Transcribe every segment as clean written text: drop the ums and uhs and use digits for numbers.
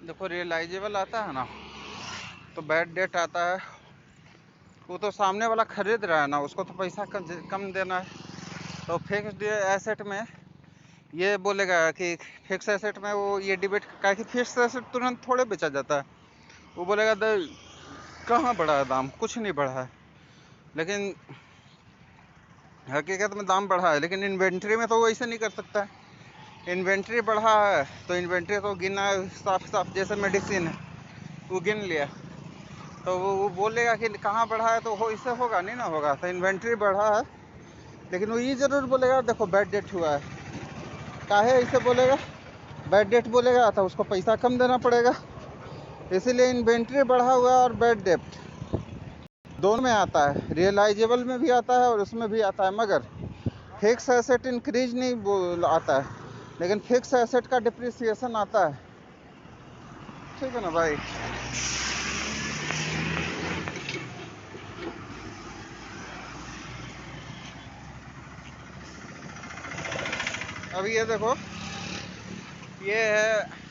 देखो रियलाइजेबल आता है ना, तो बैड डेट आता है। वो तो सामने वाला खरीद रहा है ना, उसको तो पैसा कम देना है। तो फिक्स्ड एसेट में ये बोलेगा कि फिक्स एसेट में वो ये डिबेट का कि फिक्स एसेट तुरंत थोड़े बेचा जाता है। वो बोलेगा कहाँ बढ़ा है दाम, कुछ नहीं बढ़ा है। लेकिन हकीकत में दाम बढ़ा है, लेकिन इन्वेंट्री में तो वो ऐसे नहीं कर सकता है। इन्वेंट्री बढ़ा है तो इन्वेंट्री तो गिना साफ साफ, जैसे मेडिसिन है वो गिन लिया, तो वो बोलेगा कि कहाँ बढ़ा है, तो हो इससे होगा नहीं ना, होगा तो इन्वेंट्री बढ़ा है। लेकिन वो ये जरूर बोलेगा देखो बैड डेट हुआ है। काहे ऐसे बोलेगा, बैड डेट बोलेगा तो उसको पैसा कम देना पड़ेगा। इसीलिए इन्वेंट्री बढ़ा हुआ है और बैड डेट दोनों में आता है, रियलाइजेबल में भी आता है और उसमें भी आता है। मगर फिक्स एसेट इंक्रीज नहीं आता है, लेकिन फिक्स एसेट का डिप्रिसिएशन आता है। ठीक है ना भाई। अब ये देखो, ये है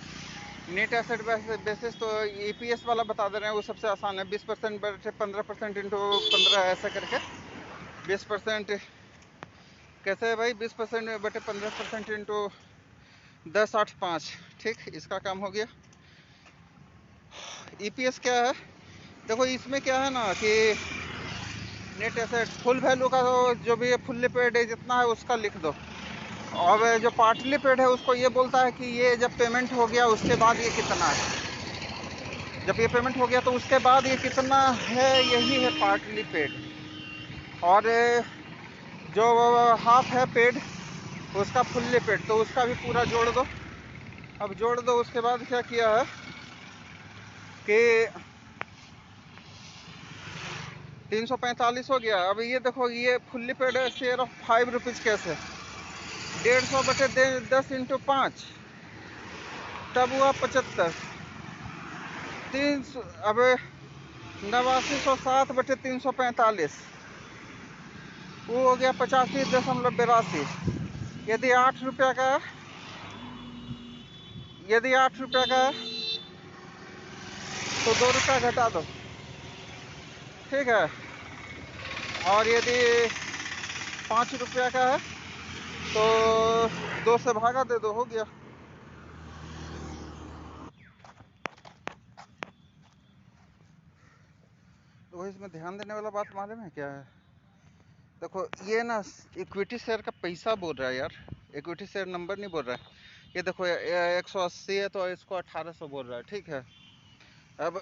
नेट एसेट बेसिस। तो ईपीएस वाला बता दे रहे हैं, वो सबसे आसान है। 20% बटे 15% इंटू 15 ऐसा करके 20%। कैसे है भाई, 20% बटे 15% इंटू 10, 8, 5। ठीक, इसका काम हो गया। ईपीएस क्या है, देखो इसमें क्या है ना कि नेट एसेट फुल वैल्यू का, तो जो भी फुल्ली पेड है जितना है उसका लिख दो। और जो पार्टली पेड है उसको ये बोलता है कि ये जब पेमेंट हो गया उसके बाद ये कितना है। जब ये पेमेंट हो गया तो उसके बाद ये कितना है, यही है पार्टली पेड। और जो हाफ है पेड, उसका फुल्ली पेड, तो उसका भी पूरा जोड़ दो। अब जोड़ दो, उसके बाद क्या किया है कि 345 हो गया। अब ये देखो, ये फुल्ली पेड है, शेयर ऑफ 5 रुपीज़ कैसे, 150 बटे 10 इंटू 5, तब हुआ 75। 300, अब 8907 बटे 345, वो हो गया 85.82। यदि 8 रुपया का, यदि 8 रुपया का है तो 2 रुपया घटा दो। ठीक है। और यदि 5 रुपया का है तो 2 से भागा दे दो, हो गया। तो वही इसमें ध्यान देने वाला बात मालूम है क्या है, देखो ये ना इक्विटी शेयर का पैसा बोल रहा है यार, इक्विटी शेयर नंबर नहीं बोल रहा है। ये देखो 180 है तो इसको 1800 बोल रहा है। ठीक है। अब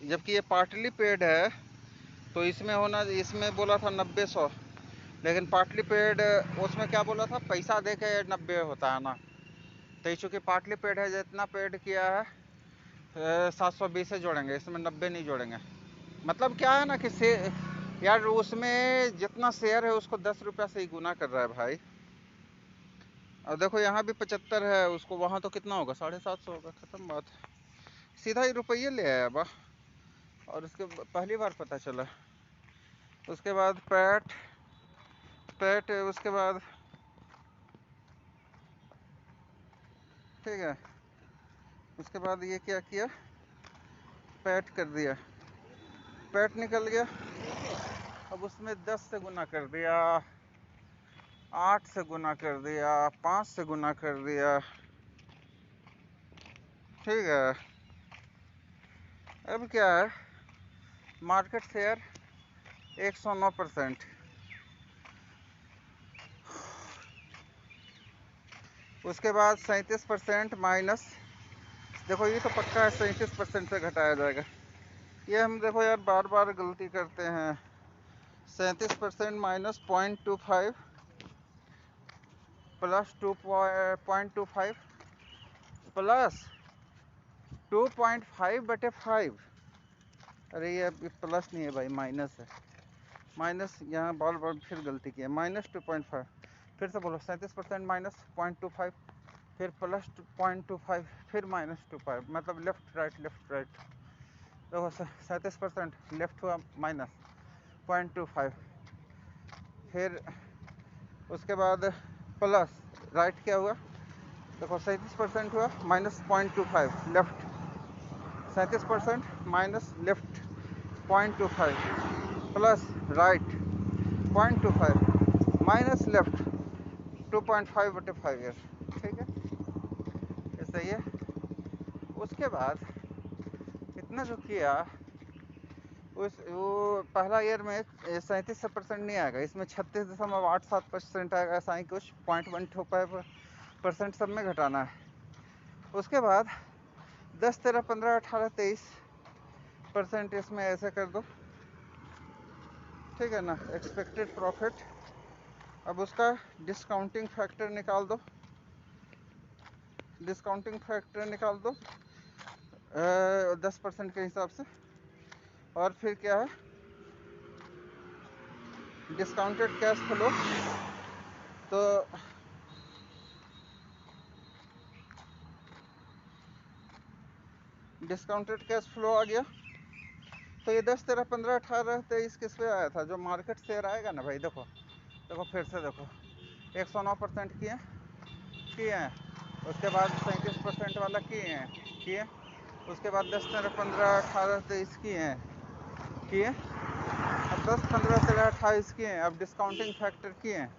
जबकि ये पार्टली पेड है, तो इसमें होना, इसमें बोला था 900, लेकिन पार्टली पेड उसमें क्या बोला था, पैसा दे के 90 होता है ना। तो चूँकि पार्टली पेड है, जितना पेड किया है 720 से जोड़ेंगे, इसमें 90 नहीं जोड़ेंगे। मतलब क्या है ना कि यार उसमें जितना शेयर है उसको 10 रुपया से ही गुना कर रहा है भाई। और देखो यहाँ भी 75 है, उसको वहाँ तो कितना होगा, 750 होगा, खत्म बात। सीधा ही रुपये ले आया बा। और उसके पहली बार पता चला। उसके बाद पैट पैट उसके बाद, ठीक है, उसके बाद ये क्या किया, पैट कर दिया, पैट निकल गया। अब उसमें 10 से गुना कर दिया, 8 से गुना कर दिया, 5 से गुना कर दिया। ठीक है। अब क्या है, मार्केट शेयर 109%। उसके बाद 37% माइनस, देखो ये तो पक्का है 37% से घटाया जाएगा। ये हम देखो यार बार बार गलती करते हैं। 37% माइनस 0.25 प्लस 2.25 प्लस 2.5 बटे 5। अरे ये प्लस नहीं है भाई, माइनस है। माइनस यहाँ बार बार फिर गलती की है, माइनस 2.5। फिर से बोलो, 37% माइनस 0.25, फिर प्लस 0.25, फिर माइनस 2.5, मतलब लेफ्ट राइट लेफ्ट राइट। देखो 37% लेफ्ट हुआ माइनस 0.25, फिर उसके बाद प्लस राइट क्या हुआ, देखो 37% हुआ, -0.25 left, 37% minus left 0.25 plus right 0.25 minus left 2.5/5 year. ठीक है, ये सही है। उसके बाद इतना जो किया, वो पहला ईयर में 37% नहीं आएगा, इसमें 36.87% आएगा, ऐसा ही कुछ 0.125% सब में घटाना है। उसके बाद 10, 13, 15, 18, 23% इसमें ऐसे कर दो, ठीक है ना, एक्सपेक्टेड प्रॉफिट। अब उसका डिस्काउंटिंग फैक्टर निकाल दो, डिस्काउंटिंग फैक्टर निकाल दो 10% के हिसाब से। और फिर क्या है, डिस्काउंटेड कैश फ्लो, तो डिस्काउंटेड कैश फ्लो आ गया। तो ये 10, 13, 15, 18, 23 किस पे आया था, जो मार्केट शेयर आएगा ना भाई। देखो देखो फिर से देखो, 109% किए हैं। उसके बाद 37% वाला किए। उसके बाद 10, 13, 15, 18, 23 किए। अब 10, 15, 13, 28 किए हैं। अब डिस्काउंटिंग फैक्टर किए हैं।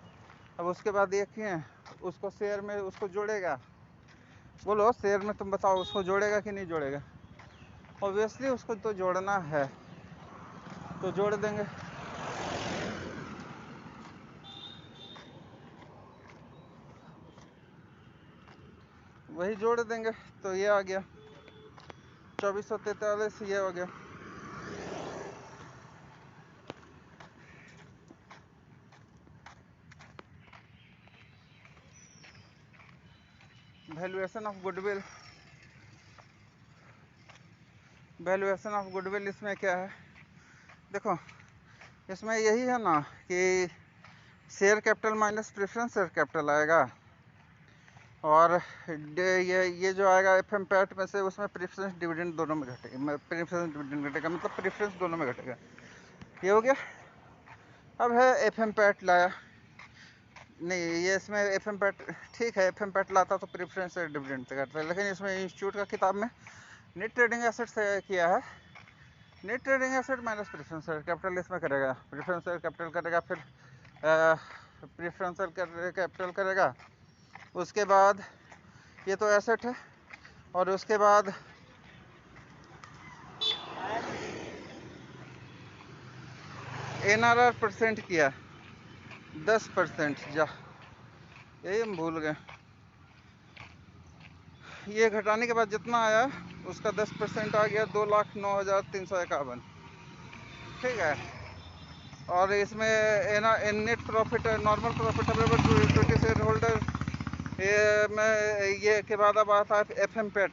अब उसके बाद ये किए हैं, उसको शेयर में उसको जोड़ेगा। बोलो शेयर में तुम बताओ, उसको जोड़ेगा कि नहीं जोड़ेगा? ऑब्वियसली उसको तो जोड़ना है, तो जोड़ देंगे। वही जोड़ देंगे, तो ये आ गया 2443, ये हो गया। Valuation of goodwill, valuation of goodwill इसमें क्या है, देखो इसमें यही है ना कि share capital minus preference share capital आएगा, और ये जो आएगा एफएम पैट में से, उसमें प्रेफरेंस डिविडेंड दोनों में घटेगा, प्रेफरेंस डिविडेंड घटेगा, मतलब प्रेफरेंस दोनों में घटेगा। ये हो गया। अब है एफएम पैट लाया नहीं, ये इसमें एफएम पैट ठीक है, एफएम पैट लाता तो प्रेफरेंस डिविडेंड से घटता है, लेकिन इसमें इंस्टीट्यूट का किताब में नेट ट्रेडिंग एसेट से किया है। Net trading asset minus preference capital इसमें करेगा, प्रेफरेंस कैपिटल करेगा, फिर प्रेफरेंशियल कैपिटल करेगा। उसके बाद ये तो एसेट है, और उसके बाद एनआरआर परसेंट किया 10%, जा यही हम भूल गए। ये घटाने के बाद जितना आया उसका 10% आ गया, 2,09,351। ठीक है, और इसमें net profit, normal profit available to equity share holder, ये में ये के बाद अब आता है एफ एम पेट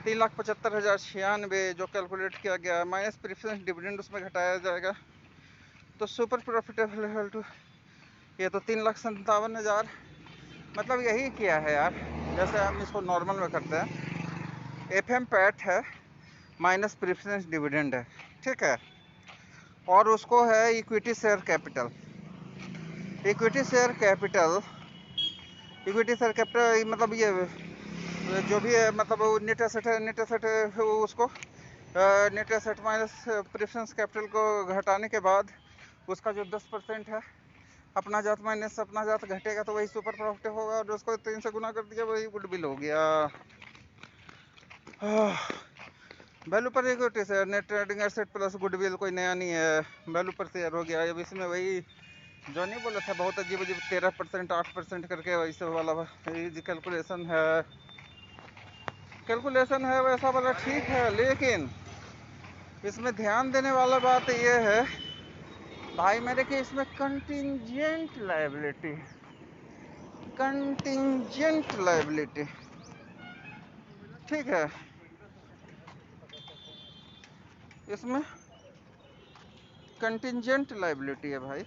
3,75,096 जो कैलकुलेट किया गया, माइनस प्रेफरेंस डिविडेंड उसमें घटाया जाएगा, तो सुपर प्रॉफिट अवेलेबल टू, ये तो 3,57,000। मतलब यही किया है यार, जैसे हम इसको नॉर्मल में करते हैं। एफ एम पैट है माइनस प्रेफरेंस डिविडेंड है, ठीक है, और उसको है equity share capital. Equity share capital, equity share capital मतलब ये जो भी है, मतलब नेट एसेट है, नेट एसेट है उसको net asset minus preference capital को घटाने के बाद उसका जो 10% है, अपना जात माइनस अपना जात घटेगा, तो वही सुपर प्रॉफिट होगा, और उसको 3 से गुना कर दिया, वही गुडविल हो गया। वैल्यू पर equity share, net trading asset plus goodwill कोई नया नहीं है, वैल्यू पर शेयर हो गया। अब इसमें वही जो नहीं बोला था, बहुत अजीब अजीब 13%, 8% करके वैसे वाला कैलकुलेशन है वैसा वाला, ठीक है। लेकिन इसमें ध्यान देने वाला बात यह है भाई मेरे, कि इसमें कंटिंजेंट लायबिलिटी, ठीक है, इसमें कंटिंजेंट लायबिलिटी है भाई।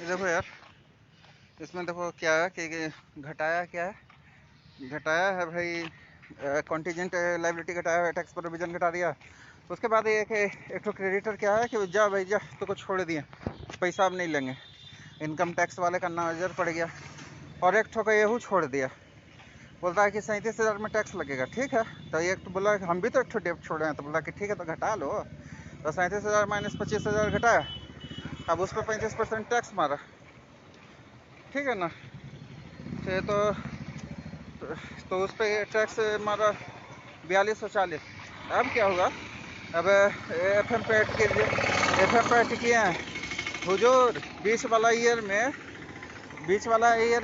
ये देखो यार, इसमें देखो क्या है कि घटाया क्या है, घटाया है भाई कॉन्टीजेंट लाइबिलिटी घटाया है, टैक्स प्रोविजन घटा दिया। उसके बाद ये कि एक तो क्रेडिटर क्या है कि जा भाई जा तो कुछ छोड़ दिए, पैसा अब नहीं लेंगे, इनकम टैक्स वाले का नजर पड़ गया। और एक ठो का येहू छोड़ दिया, बोलता है कि 37,000 में टैक्स लगेगा। ठीक है, तो एक तो बोला हम भी तो एक ठो डेप्ट छोड़े हैं, तो बोला कि ठीक है तो घटा लो। तो 37,000 माइनस 25,000 घटाया, अब उस पर 35% टैक्स मारा। ठीक है ना, तो उस पर टैक्स मारा 4240। अब क्या होगा, अब एफ एम पैट के लिए एफ एम पैट किए हैं हुजूर, बीच वाला ईयर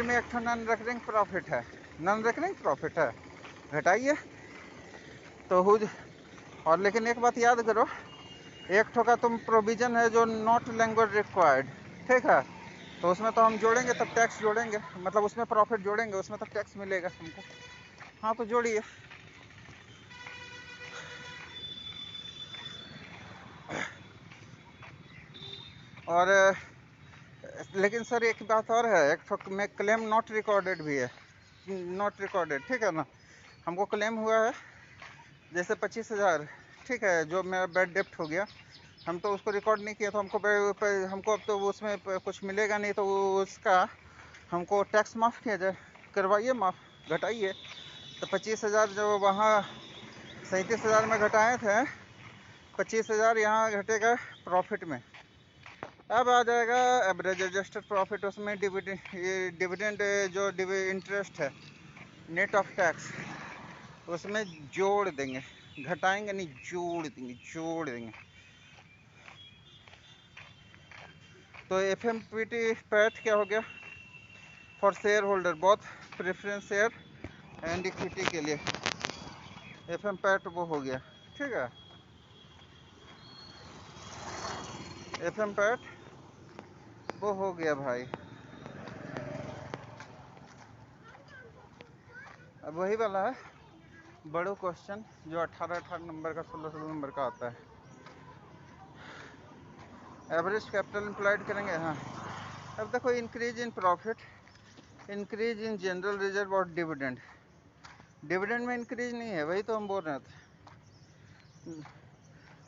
में एक नॉन रेकरिंग प्रॉफिट है, नॉन रेकरिंग प्रॉफिट है, घटाइए तो हुज। और लेकिन एक बात याद करो, एक ठो का तुम प्रोविजन है जो नॉट लैंग्वेज रिक्वायर्ड। ठीक है, तो उसमें तो हम जोड़ेंगे तब टैक्स जोड़ेंगे, मतलब उसमें प्रॉफिट जोड़ेंगे, उसमें तो टैक्स मिलेगा हमको। हाँ तो जोड़िए। और लेकिन सर एक बात और है, एक ठो में क्लेम नॉट रिकॉर्डेड भी है, नॉट रिकॉर्डेड। ठीक है ना, हमको क्लेम हुआ है जैसे 25,000, ठीक है, जो मेरा बैड डेप्ट हो गया, हम तो उसको रिकॉर्ड नहीं किया, तो हमको अब तो उसमें कुछ मिलेगा नहीं, तो उसका हमको टैक्स माफ़ किया जाए, करवाइए माफ़, घटाइए। तो 25,000 जो वहाँ 37,000 में घटाए थे, 25,000 यहाँ घटेगा प्रॉफिट में। अब आ जाएगा एवरेज एडजस्टेड प्रॉफिट, उसमें डिविडेंड जो इंटरेस्ट है नेट ऑफ टैक्स, उसमें जोड़ देंगे, घटाएंगे नहीं, जोड़ देंगे। तो F M P T PAT क्या हो गया, फॉर शेयर होल्डर बहुत प्रेफरेंस शेयर एंड इक्विटी के लिए एफ एम पैट वो हो गया। ठीक है, एफ एम पैट वो हो गया भाई। अब वही वाला है बड़ो क्वेश्चन जो 18 नंबर का 16 नंबर का आता है। एवरेज कैपिटल एम्प्लॉयड करेंगे। हाँ, अब देखो, increase in profit, increase in general reserve और डिविडेंड। डिविडेंड में इंक्रीज नहीं है, वही तो हम बोल रहे थे।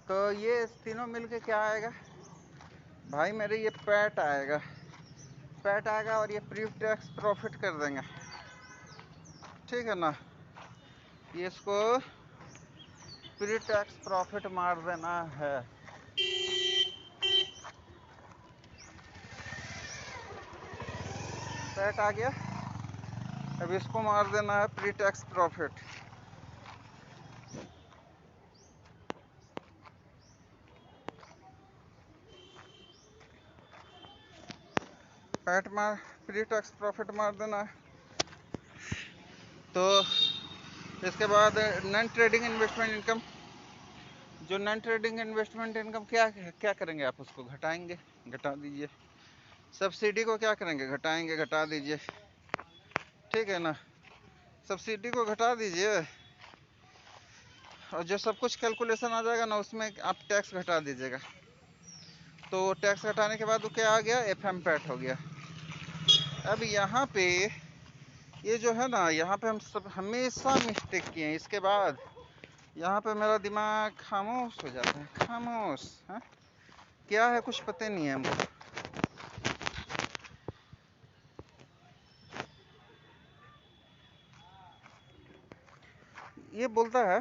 तो ये तीनों मिलके क्या आएगा भाई मेरे, ये पैट आएगा, पैट आएगा और ये प्री टैक्स प्रॉफिट कर देंगे। ठीक है ना, ये इसको प्री टैक्स प्रॉफिट मार देना है। पैट आ गया, अब इसको मार देना है प्री टैक्स प्रॉफिट। पैट मार प्री टैक्स प्रॉफिट मार देना है। तो इसके बाद नॉन ट्रेडिंग इन्वेस्टमेंट इनकम, जो नॉन ट्रेडिंग इन्वेस्टमेंट इनकम क्या क्या करेंगे आप, उसको घटाएंगे, घटा दीजिए। सब्सिडी को क्या करेंगे, घटाएंगे, घटा दीजिए। ठीक है ना, सब्सिडी को घटा दीजिए, और जो सब कुछ कैलकुलेशन आ जाएगा ना उसमें आप टैक्स घटा दीजिएगा। तो टैक्स घटाने के बाद वो क्या आ गया, एफ एम पैट हो गया। अब यहाँ पे ये जो है ना, यहाँ पे हम सब हमेशा मिस्टेक किए हैं, इसके बाद यहाँ पे मेरा दिमाग खामोश हो जाता है, खामोश। हाँ, क्या है कुछ पता नहीं है हमको। ये बोलता है,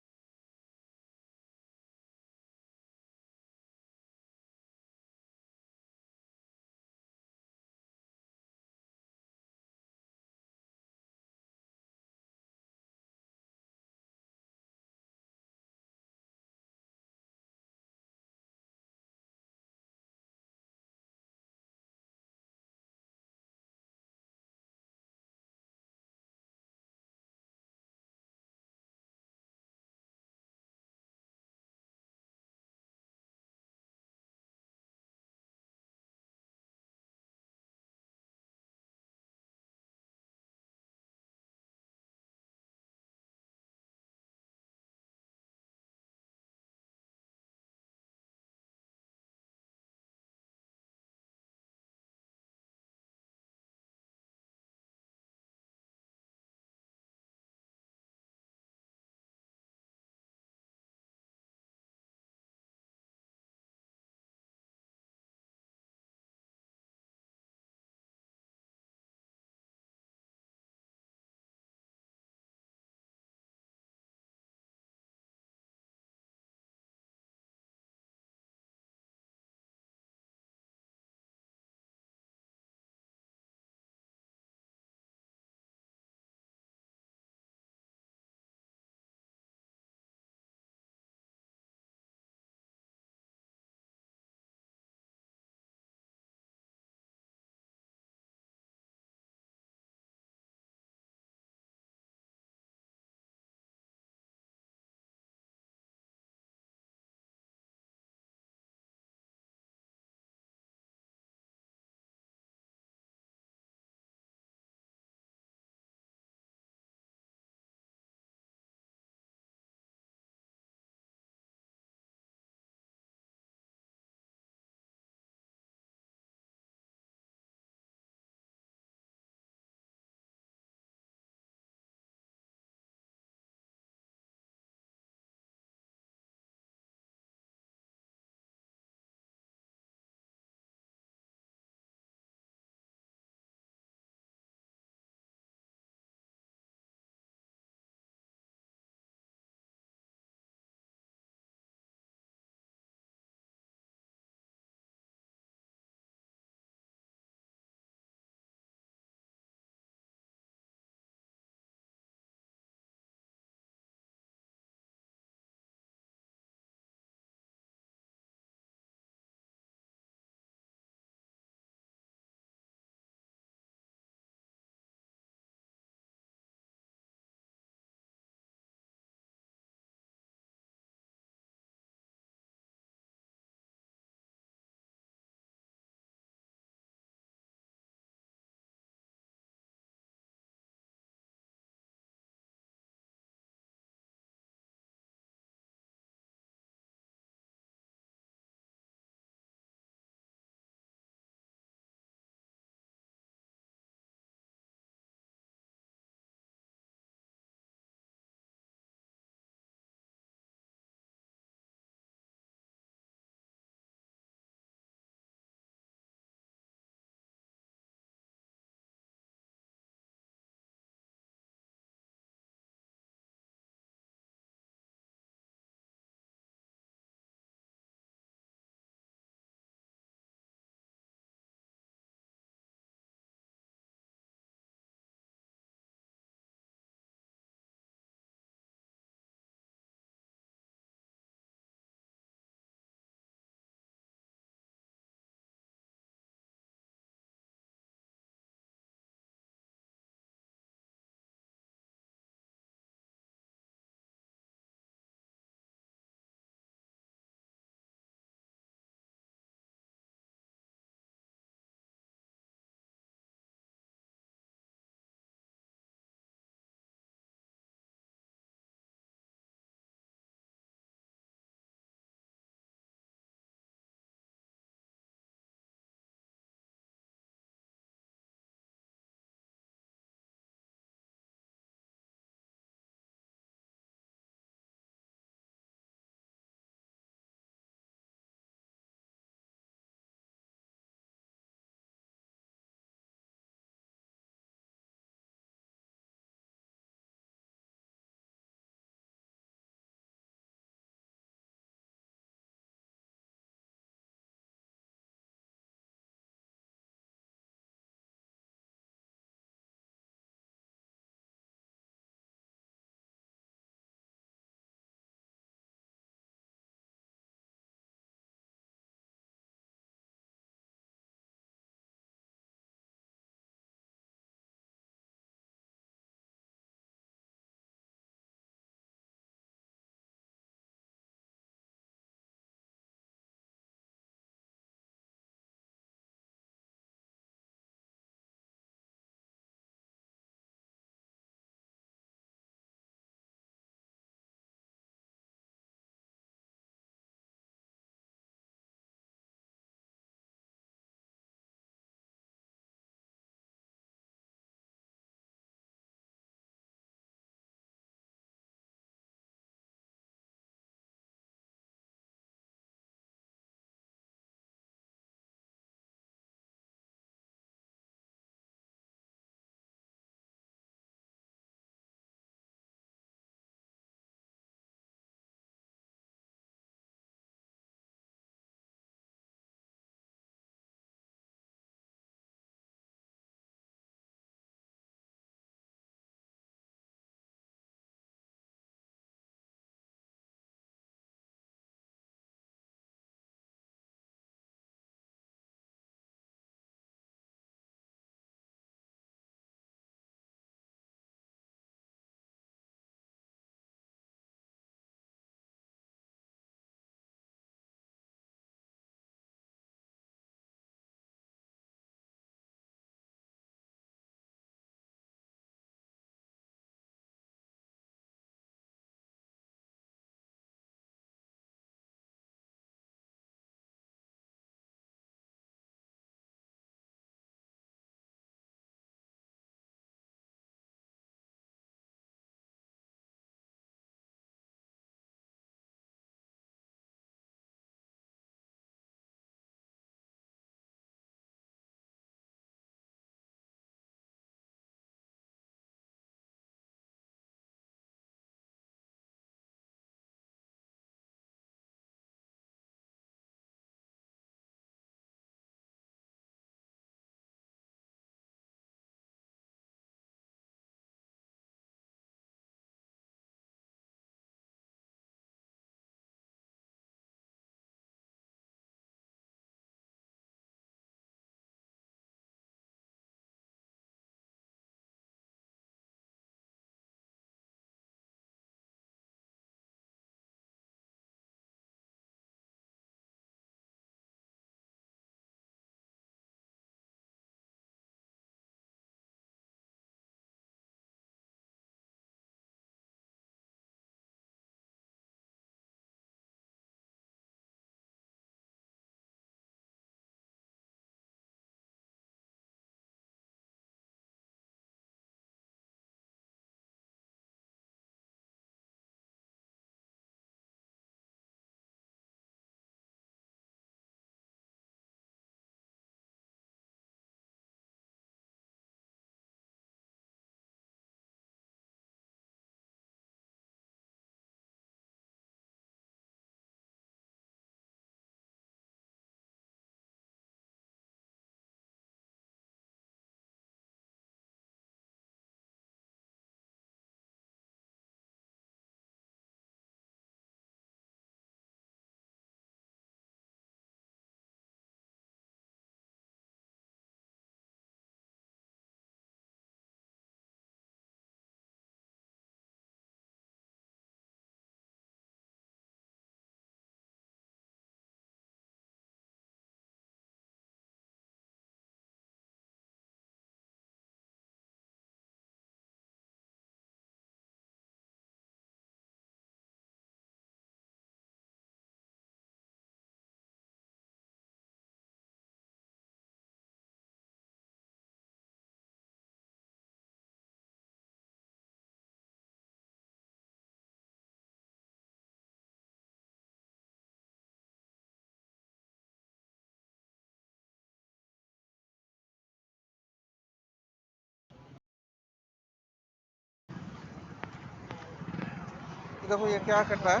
देखो ये क्या करता है,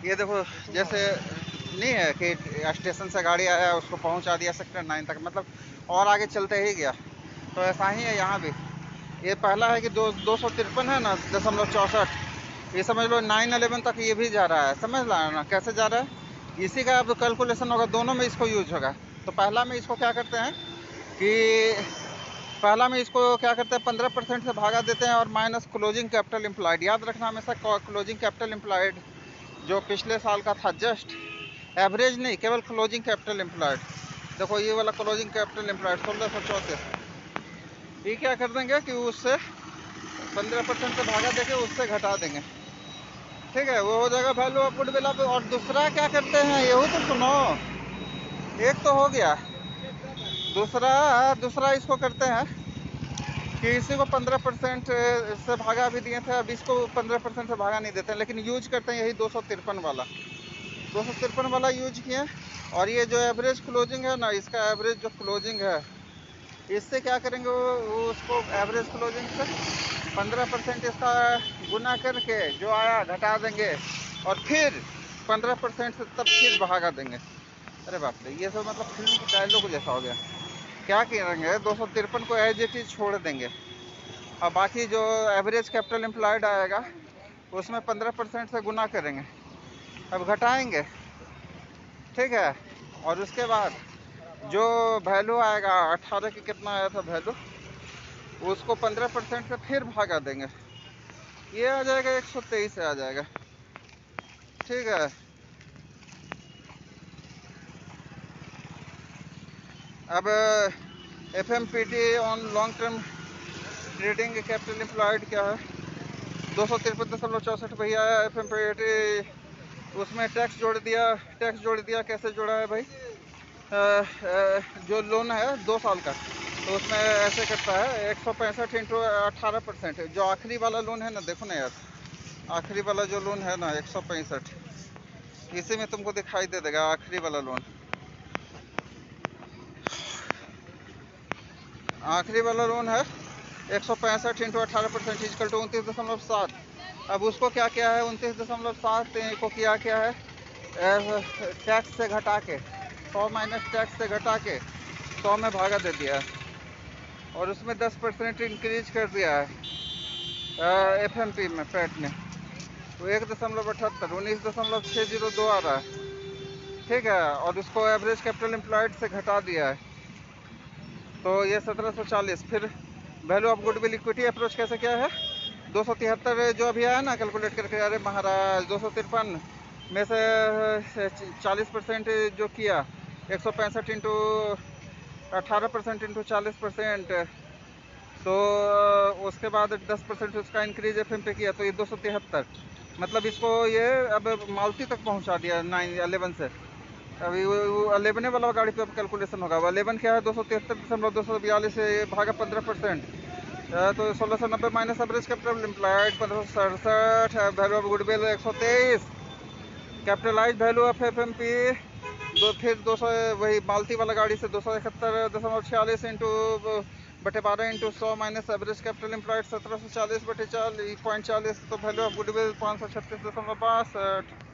ये देखो जैसे नहीं है कि स्टेशन से गाड़ी आया उसको पहुंचा दिया सेक्टर 9 तक, मतलब और आगे चलते ही गया। तो ऐसा ही है यहाँ भी। ये पहला है कि 253 है ना 0.64, ये समझ लो 911 तक ये भी जा रहा है, समझ ला ना कैसे जा रहा है। इसी का अब कैलकुलेशन होगा, दोनों में इसको यूज होगा। तो पहला में इसको क्या करते हैं कि पहला में इसको क्या करते हैं 15% से भागा देते हैं और माइनस क्लोजिंग कैपिटल एम्प्लॉयड। याद रखना हमेशा क्लोजिंग कैपिटल एम्प्लॉयड जो पिछले साल का था, जस्ट एवरेज नहीं, केवल क्लोजिंग कैपिटल एम्प्लॉयड। देखो ये वाला क्लोजिंग कैपिटल एम्प्लॉयड 1634, ये क्या कर देंगे कि उससे 15% से भागा देके उससे घटा देंगे, ठीक है, वो हो जाएगा वैल्यू ऑफ गुडविल। अब और दूसरा क्या करते हैं, ये तो सुनो, एक तो हो गया, दूसरा इसको करते हैं कि इसी को 15% से भागा भी दिए थे, अब इसको 15% से भागा नहीं देते, लेकिन यूज करते हैं यही 253 वाला यूज किए। और ये जो एवरेज क्लोजिंग है ना, इसका एवरेज जो क्लोजिंग है, इससे क्या करेंगे वो उसको एवरेज क्लोजिंग से 15% इसका गुना करके जो आया घटा देंगे और फिर 15% से तब फिर भागा देंगे। अरे बाप रे, ये सब मतलब फिल्म की डायलॉग जैसा हो गया। क्या करेंगे 253 को एज इट इज छोड़ देंगे और बाकी जो एवरेज कैपिटल एम्प्लॉयड आएगा उसमें 15% से गुना करेंगे, अब घटाएंगे, ठीक है। और उसके बाद जो वैल्यू आएगा 18 की कितना आया था वैल्यू, उसको 15% से फिर भागा देंगे, ये आ जाएगा 123 से आ जाएगा, ठीक है। अब FMPT on long term trading capital employed क्या है 253.64 भैया FMPT, उसमें टैक्स जोड़ दिया। कैसे जोड़ा है भाई, जो लोन है 2 साल का, तो उसमें ऐसे करता है 165 इंटू 18%, जो आखिरी वाला लोन है ना, देखो ना यार, आखिरी वाला जो लोन है ना 165, इसी में तुमको दिखाई दे देगा आखिरी वाला लोन, आखिरी वाला लोन है 165 इंटू 18% इक्वल टू 29.7। अब उसको क्या किया है 29.7 को किया क्या है टैक्स से घटा के 100 माइनस टैक्स से घटा के 100 में भागा दे दिया है और उसमें 10% इंक्रीज कर दिया है FMP में पैट ने, तो 1.78 19.602 आ रहा है, ठीक है। और उसको एवरेज कैपिटल एम्प्लॉयड से घटा दिया है, तो ये 1740। फिर value of goodwill equity approach कैसे क्या है 273 जो अभी आया ना कैलकुलेट करके, अरे महाराज 253 में से 40% जो किया 165 इंटू 18% इंटू 40%, तो उसके बाद 10% उसका इंक्रीज FMP किया, तो ये 273, मतलब इसको ये अब मालती तक पहुंचा दिया 9-11 से। अभी वो 11 वाला गाड़ी पे अब कैलकुलेशन होगा, 11 क्या है 273.242 से भागा 15%, तो 1690 minus average capital employed 1567, value of goodwill 123, capitalise value of FMP फिर 200, वही मालती वाला गाड़ी से 271.46 इंटू बटे 12 into 100 minus average capital employed 1740 बटे 40.40, तो वैल्यू ऑफ गुडविल 536.62।